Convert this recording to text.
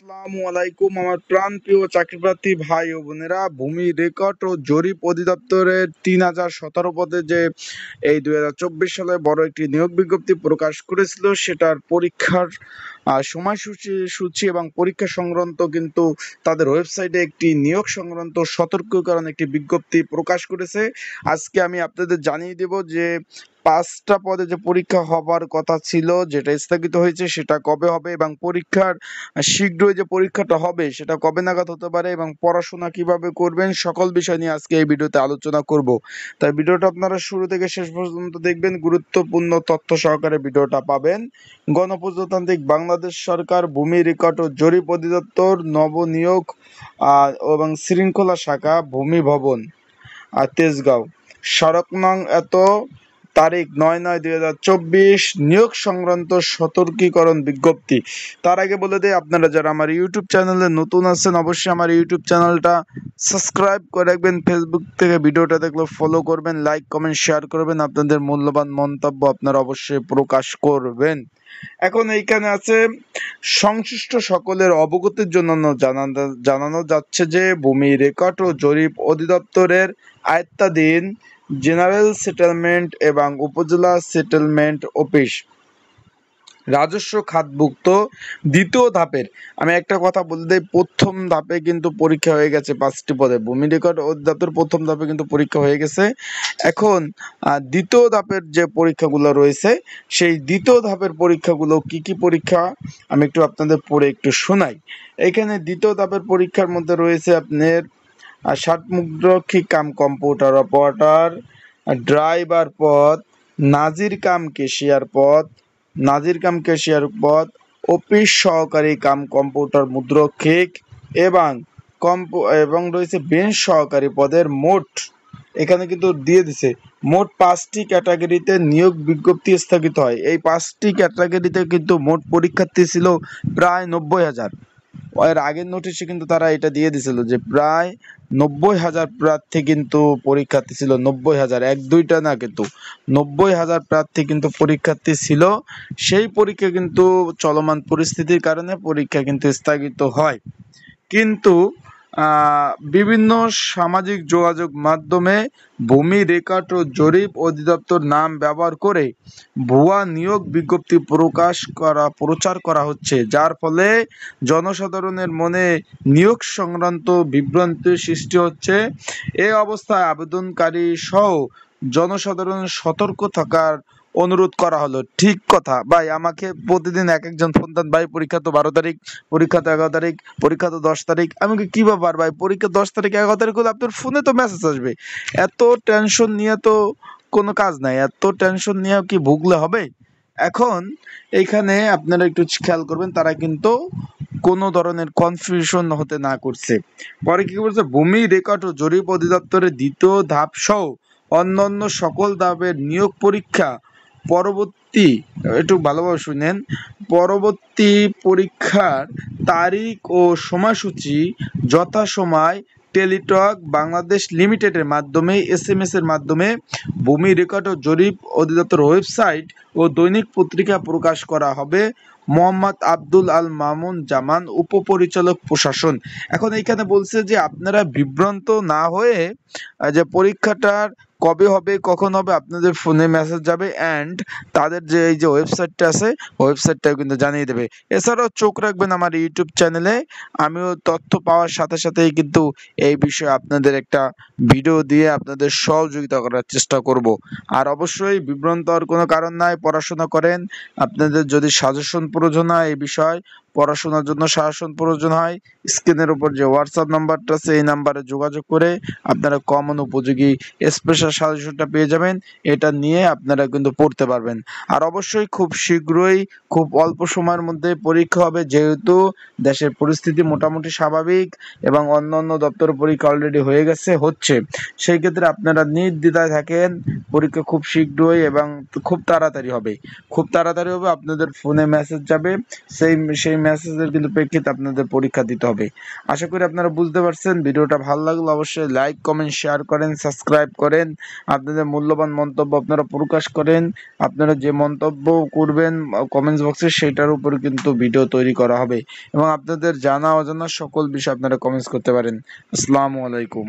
আসসালামু আলাইকুম আমার প্রাণপ্রিয় চাকরিপ্রার্থী ভাই ও বোনেরা। ভূমি রেকর্ড ও জরিপ অধিদপ্তরের 3017 পদে যে এই 2024 সালে বড় একটি নিয়োগ বিজ্ঞপ্তি প্রকাশ করেছিল, সেটার পরীক্ষার সময়সূচি এবং পরীক্ষা সংক্রান্ত কিন্তু তাদের ওয়েবসাইটে একটি নিয়োগ সংক্রান্ত সতর্কীকরণ একটি বিজ্ঞপ্তি প্রকাশ করেছে। আজকে আমি আপনাদের জানিয়ে দেব যে 5টা পদে যে পরীক্ষা হবার কথা ছিল, যেটা স্থগিত হয়েছে, সেটা কবে হবে এবং পরীক্ষার শীঘ্রই যে পরীক্ষাটা হবে সেটা কবে নাগাদ হতে পারে এবং পড়াশোনা কিভাবে করবেন, সকল বিষয় নিয়ে আজকে এই ভিডিওতে আলোচনা করব। তাই ভিডিওটা আপনারা শুরু থেকে শেষ পর্যন্ত দেখবেন, গুরুত্বপূর্ণ তথ্য সহকারে ভিডিওটা পাবেন। গণপ্রজাতান্ত্রিক বাংলাদেশ সরকার ভূমি রেকর্ড ও জরিপ অধিদপ্তর নবনিয়োগ এবং শৃঙ্খলা শাখা ভূমি ভবন তেজগাঁও, সড়ক নং এত, তারিখ 9/9/2024, নিয়োগ সংক্রান্ত সতর্কীকরণ বিজ্ঞপ্তি। তার আগে বলে দেই, আপনারা যারা আমার ইউটিউব চ্যানেলে নতুন আছেন অবশ্যই আমার ইউটিউব চ্যানেলটা সাবস্ক্রাইব করে রাখবেন। ফেসবুক থেকে ভিডিওটা দেখলে ফলো করবেন, লাইক কমেন্ট শেয়ার করবেন, আপনাদের মূল্যবান মন্তব্য আপনারা অবশ্যই প্রকাশ করবেন। এখন এইখানে আছে, সংশ্লিষ্ট সকলের অবগতির জন্য জানানো যাচ্ছে যে ভূমি রেকর্ড ও জরিপ অধিদপ্তরের আয়ত্তাধীন জেনারেল সেটেলমেন্ট এবং উপজেলা সেটেলমেন্ট অফিস রাজস্ব খাতভুক্ত দ্বিতীয় ধাপের, আমি একটা কথা বলে দিই, প্রথম ধাপে কিন্তু পরীক্ষা হয়ে গেছে 5টি পদে। ভূমি রেকর্ড অধিদপ্তর প্রথম ধাপে কিন্তু পরীক্ষা হয়ে গেছে। এখন দ্বিতীয় ধাপের যে পরীক্ষাগুলো রয়েছে, সেই দ্বিতীয় ধাপের পরীক্ষাগুলো কি কি পরীক্ষা আমি একটু আপনাদের পড়ে একটু শোনাই। এখানে দ্বিতীয় ধাপের পরীক্ষার মধ্যে রয়েছে আপনার ষাটমুদ্রক্ষী কাম কম্পিউটার অপারেটর, ড্রাইভার পদ, নাজির কাম ক্যাশিয়ার পদ, অফিস সহকারী কাম কম্পিউটার মুদ্রক্ষিক এবং রয়েছে বেঞ্চ সহকারী পদের মোট, এখানে কিন্তু দিয়ে দিছে মোট 5টি ক্যাটাগরিতে নিয়োগ বিজ্ঞপ্তি স্থগিত হয়। এই 5টি ক্যাটাগরিতে কিন্তু মোট পরীক্ষার্থী ছিল প্রায় 90,000। এর আগের নোটিশে কিন্তু তারা এটা দিয়ে দিছিল যে প্রায় 90,000 প্রার্থী কিন্তু পরীক্ষার্থী ছিল। 90,000, 1-2টা না, কিন্তু 90,000 প্রার্থী কিন্তু পরীক্ষার্থী ছিল। সেই পরীক্ষা কিন্তু চলমান পরিস্থিতির কারণে পরীক্ষা কিন্তু স্থগিত হয়। কিন্তু বিভিন্ন সামাজিক যোগাযোগ মাধ্যমে ভূমি রেকর্ড ও জরিপ অধিদপ্তর নাম ব্যবহার করে ভুয়া নিয়োগ বিজ্ঞপ্তি প্রচার করা হচ্ছে, যার ফলে জনসাধারণের মনে নিয়োগ সংক্রান্ত বিভ্রান্তি সৃষ্টি হচ্ছে। এই অবস্থায় আবেদনকারী সহ জনসাধারণের সতর্ক থাকার অনুরোধ করা হলো। ঠিক কথা ভাই, আমাকে প্রতিদিন একজন ফোন দেন, ভাই পরীক্ষা তো 12 তারিখ, পরীক্ষা তো 11 তারিখ, পরীক্ষা তো 10 তারিখ। আমি কি ব্যাপার ভাই, পরীক্ষা 10 তারিখ 11 তারিখ হলে আপনার ফোনে তো মেসেজ আসবে। এত টেনশন নিয়ে তো কোনো কাজ নাই, এত টেনশন নিয়ে কি ভুগলে হবে? এখন এইখানে আপনারা একটু খেয়াল করবেন, তারা কিন্তু কোনো ধরনের কনফিউশন হতে না করছে। পরে কি বলছে, ভূমি রেকর্ড ও জরিপ অধিদপ্তরের দ্বিতীয় ধাপ সহ অন্যান্য সকল ধাপের নিয়োগ পরীক্ষা পরবর্তী, একটু ভালোভাবে শুনেন, পরবর্তী পরীক্ষার তারিখ ও সময়সূচি যথাসময় টেলিটক বাংলাদেশ লিমিটেডের মাধ্যমে SMS এর মাধ্যমে ভূমি রেকর্ড ও জরিপ অধিদপ্তর ওয়েবসাইট ও দৈনিক পত্রিকা প্রকাশ করা হবে। মোহাম্মদ আব্দুল আল মামুন জামান, উপপরিচালক প্রশাসন। এখন এইখানে বলছে যে আপনারা বিভ্রান্ত না হয়ে যে পরীক্ষাটার কবে হবে কখন হবে আপনাদের ফোনে মেসেজ যাবে, অ্যান্ড তাদের যে এই যে ওয়েবসাইটটা আছে ওয়েবসাইটটাও কিন্তু জানিয়ে দেবে। এছাড়াও চোখ রাখবেন আমার ইউটিউব চ্যানেলে, আমিও তথ্য পাওয়ার সাথে সাথেই কিন্তু এই বিষয়ে আপনাদের একটা ভিডিও দিয়ে আপনাদের সহযোগিতা করার চেষ্টা করব। আর অবশ্যই বিভ্রান্ত হওয়ার কোনো কারণ নাই, পড়াশোনা করেন। আপনাদের যদি সাজেশন প্রয়োজন হয়, এই বিষয় পড়াশোনার জন্য সাজেশন প্রয়োজন হয়, স্ক্রিনের উপর যে হোয়াটসঅ্যাপ নাম্বারটা আছে এই নাম্বারে যোগাযোগ করে আপনারা কমন উপযোগী স্পেশাল সাজেশনটা পেয়ে যাবেন। এটা নিয়ে আপনারা কিন্তু পড়তে পারবেন। আর অবশ্যই খুব শীঘ্রই, খুব অল্প সময়ের মধ্যে পরীক্ষা হবে, যেহেতু দেশের পরিস্থিতি মোটামুটি স্বাভাবিক এবং অন্যান্য দপ্তরের পরীক্ষা অলরেডি হচ্ছে। সেই ক্ষেত্রে আপনারা নির্দ্বিধায় থাকেন, পরীক্ষা খুব শীঘ্রই এবং খুব তাড়াতাড়ি হবে। আপনাদের ফোনে মেসেজ যাবে, সেই মেসেজের কিন্তু প্রেক্ষিতে আপনাদের পরীক্ষা দিতে হবে। আশা করি আপনারা বুঝতে পারছেন। ভিডিওটা ভালো লাগলে অবশ্যই লাইক, কমেন্ট, শেয়ার করেন, সাবস্ক্রাইব করেন। আপনাদের মূল্যবান মন্তব্য আপনারা প্রকাশ করেন। আপনারা যে মন্তব্য করবেন কমেন্টস বক্সে সেটার উপর কিন্তু ভিডিও তৈরি করা হবে এবং আপনাদের জানা অজানা সকল বিষয় আপনারা কমেন্টস করতে পারেন। আসসালামু আলাইকুম।